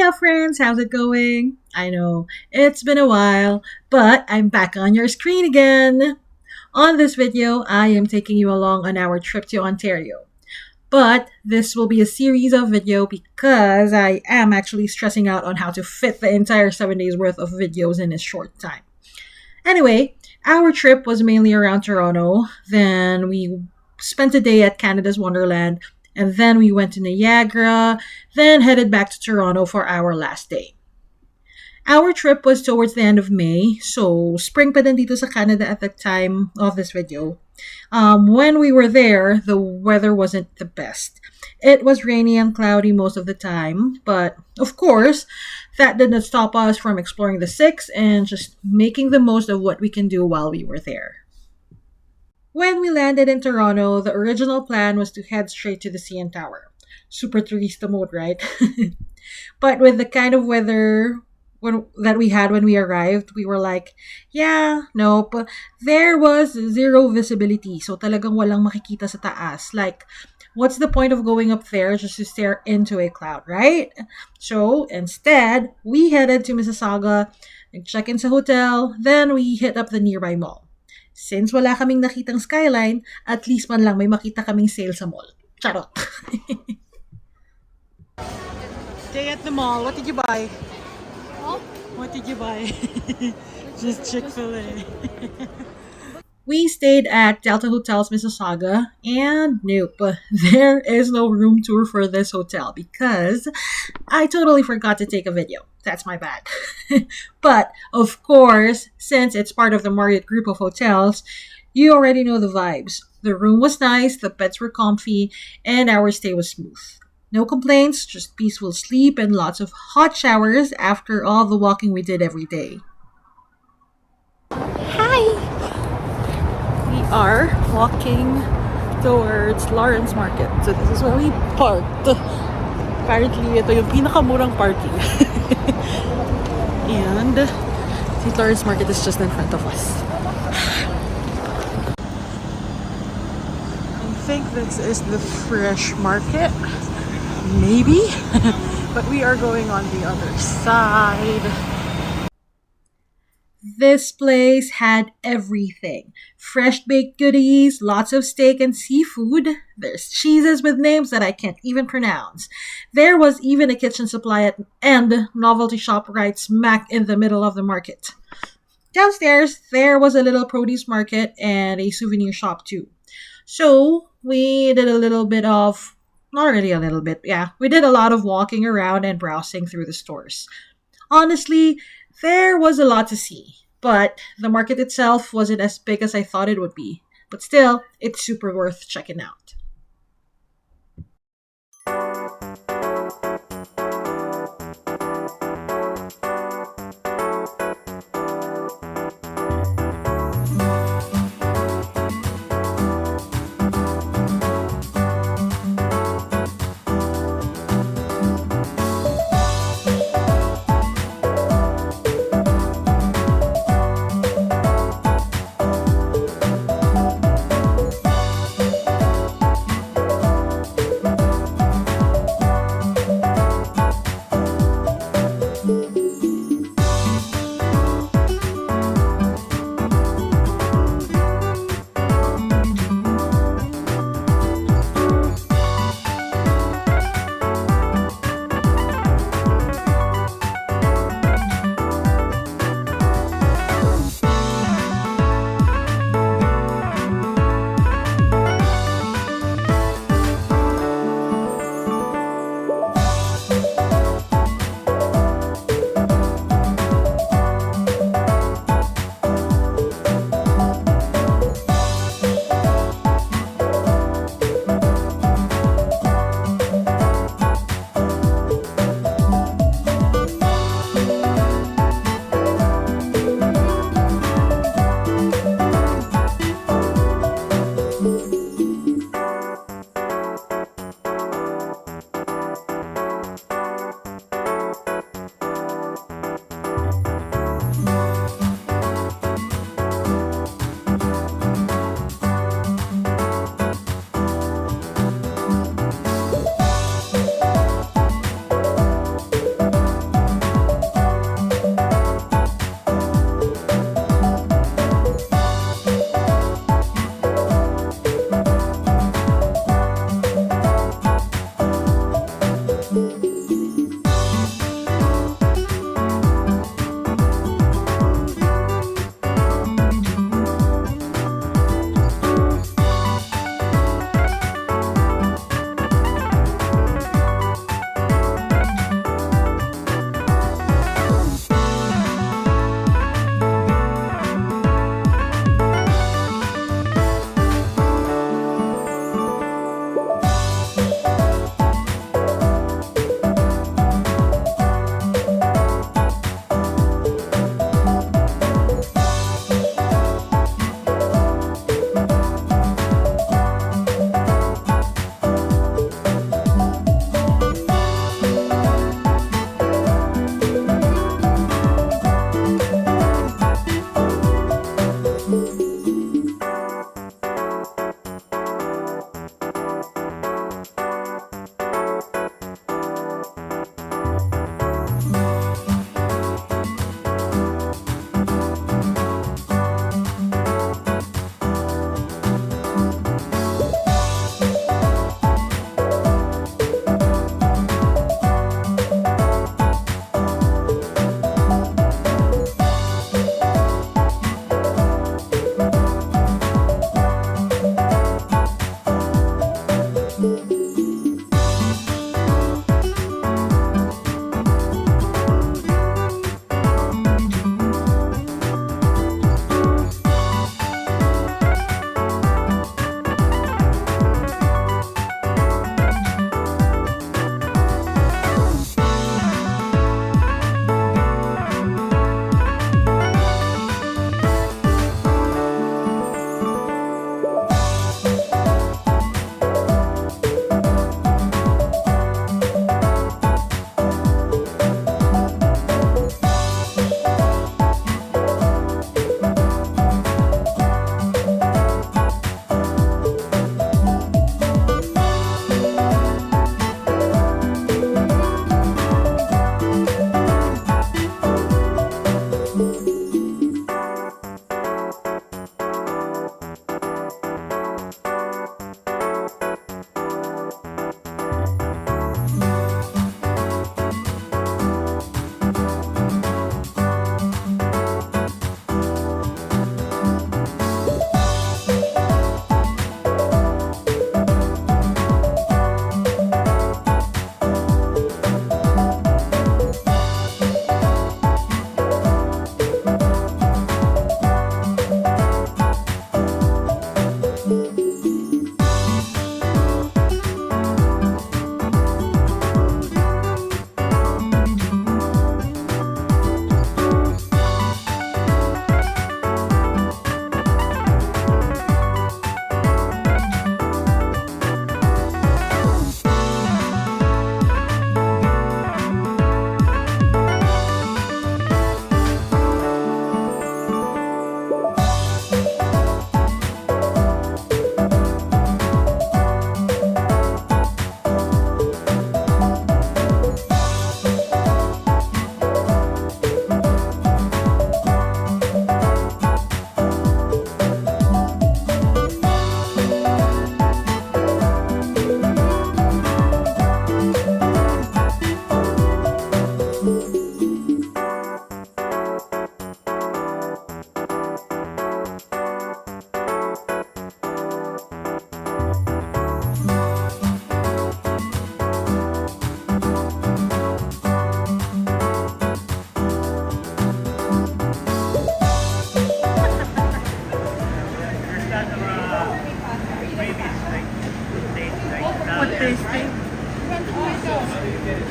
up, friends? How's it going? I know it's been a while, but I'm back on your screen again. On this video, I am taking you along on our trip to Ontario. But this will be a series of video because I am actually stressing out on how to fit the entire 7 days worth of videos in a short time. Anyway, our trip was mainly around Toronto. Then we spent a day at Canada's Wonderland, and then we went to Niagara, then headed back to Toronto for our last day. Our trip was towards the end of May, so spring pa din dito sa Canada at the time of this video. When we were there, the weather wasn't the best. It was rainy and cloudy most of the time, but of course, that did not stop us from exploring the six and just making the most of what we can do while we were there. When we landed in Toronto, the original plan was to head straight to the CN Tower. Super turista mode, right? But with the kind of weather that we had when we arrived, we were like, yeah, nope. There was zero visibility. So talagang walang makikita sa taas. Like, what's the point of going up there just to stare into a cloud, right? So instead, we headed to Mississauga, nag-check in sa hotel, then we hit up the nearby mall. Since wala kaming nakitang skyline, at least man lang may makita kaming sale sa mall. Charot. Day at the mall, what did you buy? What did you buy? Just Chick-fil-A. We stayed at Delta Hotels Mississauga, and nope, there is no room tour for this hotel because I totally forgot to take a video. That's my bad. But, of course, since it's part of the Marriott group of hotels, you already know the vibes. The room was nice, the beds were comfy, and our stay was smooth. No complaints, just peaceful sleep and lots of hot showers after all the walking we did every day. Hi! We are walking towards Lawrence Market. So this is where we parked. Apparently, ito yung pinakamurang parking. And the Lawrence Market is just in front of us. I think this is the fresh market. Maybe. But we are going on the other side. This place had everything. Fresh baked goodies, lots of steak and seafood. There's cheeses with names that I can't even pronounce. There was even a kitchen supply and novelty shop right smack in the middle of the market. Downstairs, there was a little produce market and a souvenir shop too. So we did a little bit of, not really a little bit, yeah, we did a lot of walking around and browsing through the stores. Honestly, there was a lot to see, but the market itself wasn't as big as I thought it would be. But still, it's super worth checking out.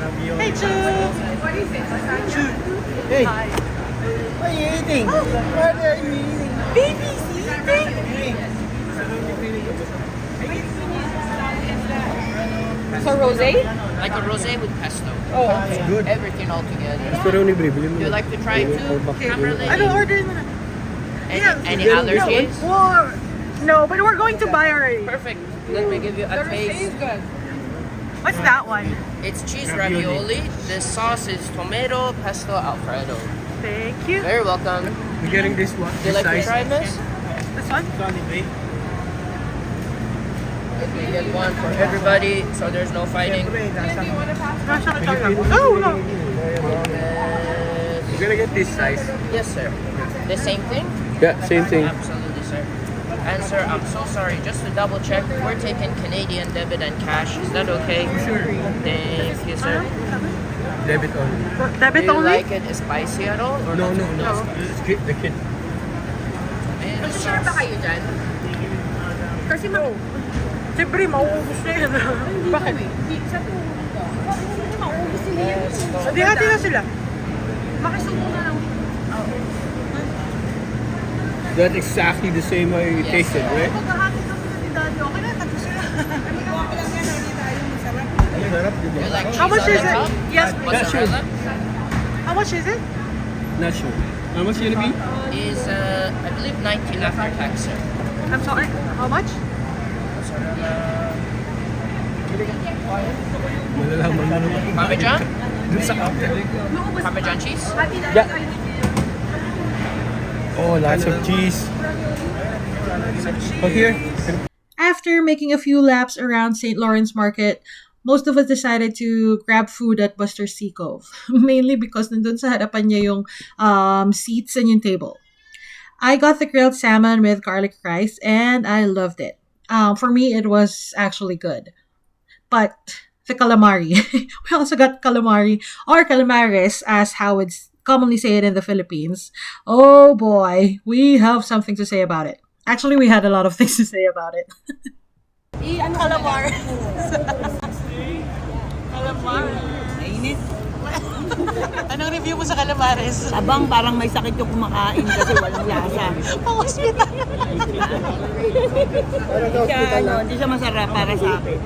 Hey, Chu! Hey, what are you eating? What are you eating? Baby's eating! So, rosé? Like a rosé with pesto. Oh, okay. Good. Everything all together. Gusto raw ni Bri, bilhin mo. You like to try it too, Kimberly? Ano, order mo na. Any allergies? Well, no, but we're going to buy already. Perfect. Let me give you a taste. good. What's that one? It's cheese ravioli. The sauce is tomato, pesto, alfredo. Thank you. Very welcome. We're getting this one. Do you like to try this? This one? Let me get one for everybody so there's no fighting. Oh, no. We're gonna get this size. Yes, sir. The same thing? Yeah, same thing. Absolutely, sir. And sir, I'm so sorry. Just to double check, we're taking Canadian debit and cash. Is that okay? Sure. Thank you, sir. Debit only. Debit Do you only? like it spicy at all? Or No, not? no, no. Skip the kid. And the sauce. kayo dyan? Kasi siyempre, mauubos na yan. Bakit? Sa tuhod ko. Bakit hindi maubos sila yan? Hindi, hati na sila. Makisubo na lang. That's exactly the same way you tasted, right? Pagkahati kami na ni Daddy, okay na, tatlo sila. Sarap, di ba? You like cheese How much on is the it? top? Yes, Mozzarella How much is it? Not sure. How much gonna be? is, I believe, 90 after tax, sir. I'm sorry, how much? Malalaman mo naman. Parmesan? Dun sa after. Parmesan cheese? Yeah. Oh, lots of cheese. Oh, here. After making a few laps around St. Lawrence Market, most of us decided to grab food at Buster's Sea Cove. Mainly because nandun sa harapan niya yung seats and yung table. I got the grilled salmon with garlic rice and I loved it. For me, it was actually good. But the calamari, we also got calamari or calamares as how it's commonly say it in the Philippines. Oh boy, we have something to say about it. Actually, we had a lot of things to say about it. Calamari. Calamari. Mainit. Anong review mo sa calamares? Abang parang may sakit yung kumakain kasi walang lasa. Pang-hospital. Hindi siya masarap para sa akin.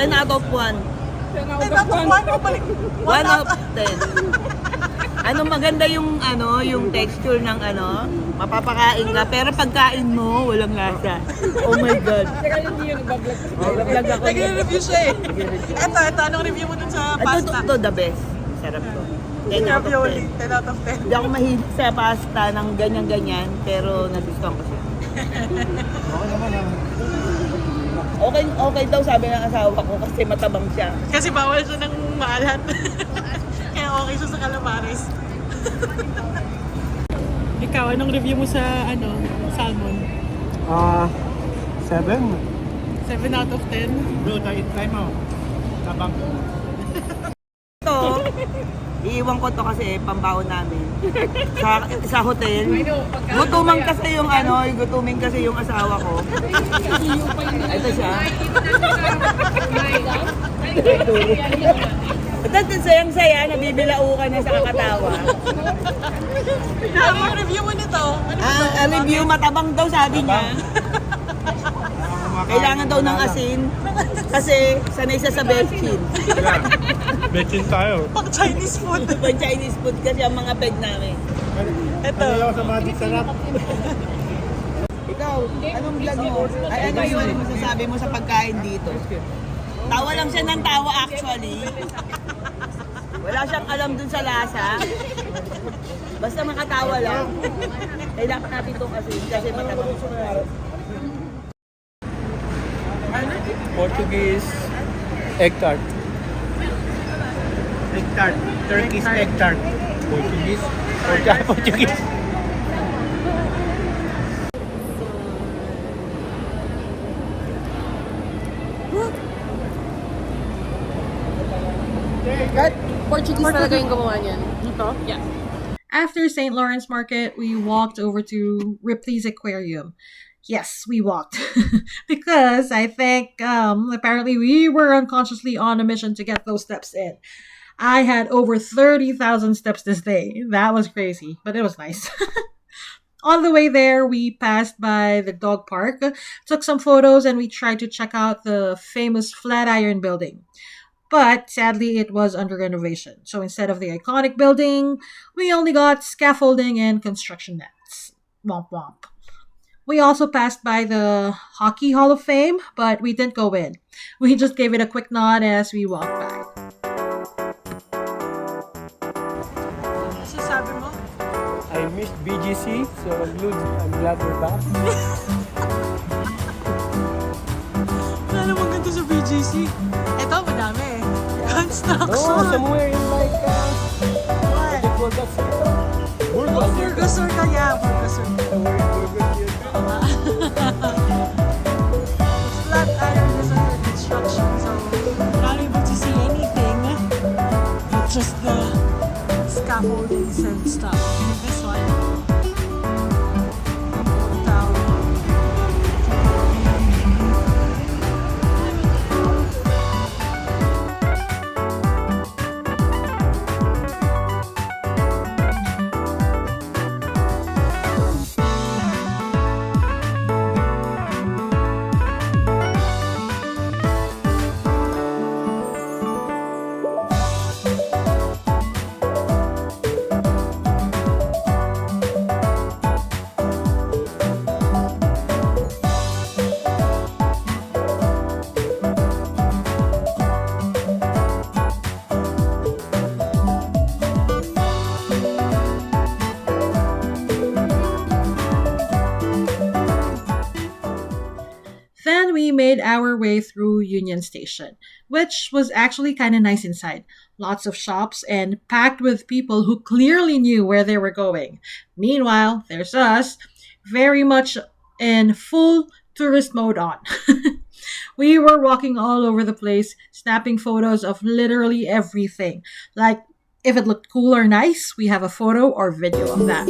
10 out of 1. 1 out of 10. Maganda yung yung texture ng mapapakain ka pero pagkain mo walang lasa. Oh my god. Teka, hindi yung nagbablog. Nag-vlog ako. Nag-review siya eh. Ito, anong review mo dun sa pasta? Ito the best. Sarap to. 10 out of Ravioli, 10. 10 out of 10. Hindi ako mahilig sa pasta ng ganyan-ganyan pero nagustuhan ko siya. Okay daw sabi ng asawa ko kasi matabang siya. Kasi bawal siya ng maalat. Kaya okay siya sa calamares. Ikaw, anong review mo sa salmon? 7. 7 out of 10? Bro, try mo. Tabang. Ito, iiwan ko to kasi pambaon namin. Sa hotel. Gutumin kasi yung asawa ko. Ito siya. At sayang-saya, nabibilao ka na sa kakatawa. Anong review mo nito? Ang review, matabang daw sabi niya. Kailangan daw ng asin kasi sanay siya sa bechin. Betchin tayo. Pang Chinese food. Pag Chinese food kasi ang mga peg namin. Ito. Ayaw sa mga sarap. Ikaw, anong vlog mo? Ay, ano yung masasabi mo sa pagkain dito? Tawa lang siya ng tawa actually. Wala siyang alam dun sa lasa. Basta makatawa lang. Kailangan natin itong asin kasi matabang. Portuguese egg tart. Egg tart. Turkish egg tart. Portuguese. Portuguese. Portuguese talaga yung gumawa niyan. Ito? Yeah. After St. Lawrence Market, we walked over to Ripley's Aquarium. Yes, we walked. Because I think apparently we were unconsciously on a mission to get those steps in. I had over 30,000 steps this day. That was crazy, but it was nice. On the way there, we passed by the dog park, took some photos, and we tried to check out the famous Flatiron building. But sadly, it was under renovation. So instead of the iconic building, we only got scaffolding and construction nets. Womp womp. We also passed by the Hockey Hall of Fame, but we didn't go in. We just gave it a quick nod as we walked by. I missed BGC, so I'm glad we're back. Wala namang ganito sa BGC. Ito, madami eh. No, somewhere in like, what do you call that city? Burgosur ka, yeah. Burgosur. Flatiron is under construction, so we're not able to see anything. But just the scaffoldings and stuff. This one. Tower. Then we made our way through Union Station, which was actually kind of nice inside. Lots of shops and packed with people who clearly knew where they were going. Meanwhile, there's us, very much in full tourist mode on. We were walking all over the place, snapping photos of literally everything. Like, if it looked cool or nice, we have a photo or video of that.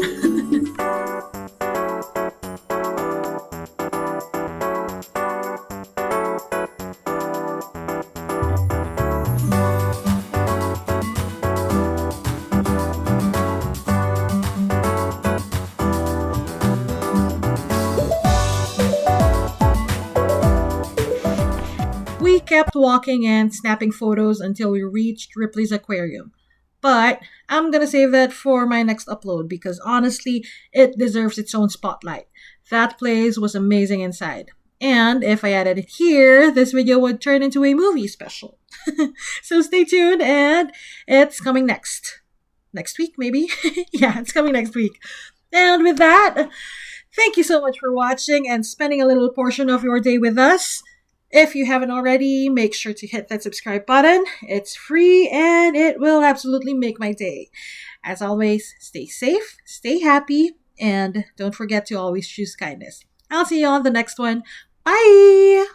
We kept walking and snapping photos until we reached Ripley's Aquarium. But I'm gonna save that for my next upload because honestly, it deserves its own spotlight. That place was amazing inside. And if I added it here, this video would turn into a movie special. So stay tuned and it's coming next. Next week, maybe? Yeah, it's coming next week. And with that, thank you so much for watching and spending a little portion of your day with us. If you haven't already, make sure to hit that subscribe button. It's free and it will absolutely make my day. As always, stay safe, stay happy, and don't forget to always choose kindness. I'll see you on the next one. Bye!